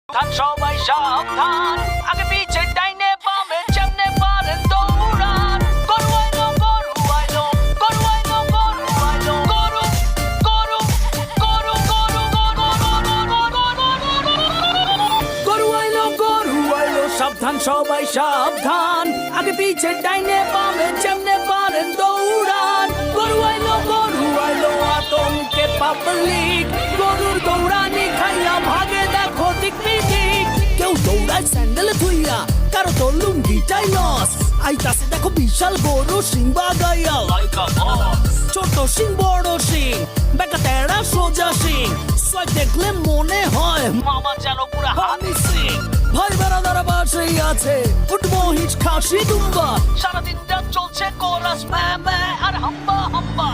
ধান সবাই সাবধান, আগে পিছে ডাইনে বামে যেমনে পারেন দৌড়ান। গরু আইলো, গরু আইলো, গরু আইলো, গরু আইলো, গরু গরু গরু গরু আইলো, গরু আইলো, সাবধান সবাই সাবধান, আগে পিছে ডাইনে বামে যেমনে পারেন দৌড়ান। গরু আইলো, আতঙ্কে পাবলিক, গরুর দৌড়ানি খাইয়া ভাগে দেখো দিক বিদিক। কেউ দৌড়ায় স্যান্ডেল ধুইয়া, কারো তো লুঙ্গিটাই লস। আইতাছে দেখো বিশাল গরু সিং বাগাইয়া লাইক আ বস। ছোট সিং বড় সিং, বেকা তেড়া সোজা সিং, সোয় দেখলে মনে হয় মামা যেন পুরা হানি সিং। ভাই বেড়াদারা বাসেই আছে, উঠবো হিচ খাসি দুম্বা, সারাদিন রাত চলছে কোরাস ম্যা ম্যা আর হাম্বা হাম্বা।